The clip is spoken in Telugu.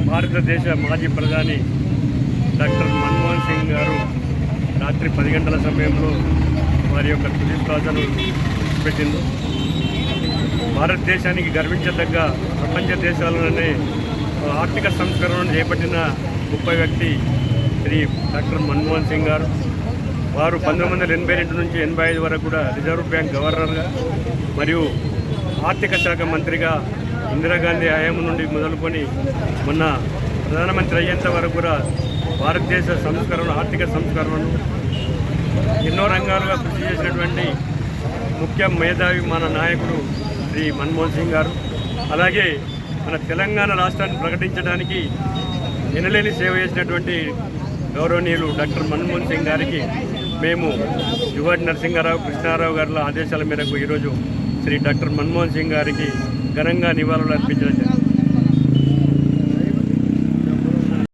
భారతదేశ మాజీ ప్రధాని డాక్టర్ మన్మోహన్ సింగ్ గారు రాత్రి 10 గంటల సమయంలో వారి యొక్క తుది శ్వాసను పెట్టింది. భారతదేశానికి గర్వించదగ్గ ప్రపంచ దేశాలలోనే ఆర్థిక సంస్కరణను చేపట్టిన గొప్ప వ్యక్తి శ్రీ డాక్టర్ మన్మోహన్ సింగ్ గారు. వారు 1982 నుంచి 85 వరకు కూడా రిజర్వ్ బ్యాంక్ గవర్నర్గా మరియు ఆర్థిక శాఖ మంత్రిగా ఇందిరాగాంధీ హయాం నుండి మొదలుకొని మొన్న ప్రధానమంత్రి అయ్యేంత వరకు కూడా భారతదేశ సంస్కరణ ఆర్థిక సంస్కరణను ఎన్నో రంగాలుగా కృషి చేసినటువంటి ముఖ్య మేధావి మన నాయకుడు శ్రీ మన్మోహన్ సింగ్ గారు. అలాగే మన తెలంగాణ రాష్ట్రాన్ని ప్రకటించడానికి ఎనలేని సేవ చేసినటువంటి గౌరవనీయులు డాక్టర్ మన్మోహన్ సింగ్ గారికి మేము యువటి నరసింహారావు కృష్ణారావు గారి ఆదేశాల మేరకు ఈరోజు శ్రీ డాక్టర్ మన్మోహన్ సింగ్ గారికి ఘనంగా నివాళులు అర్పించడం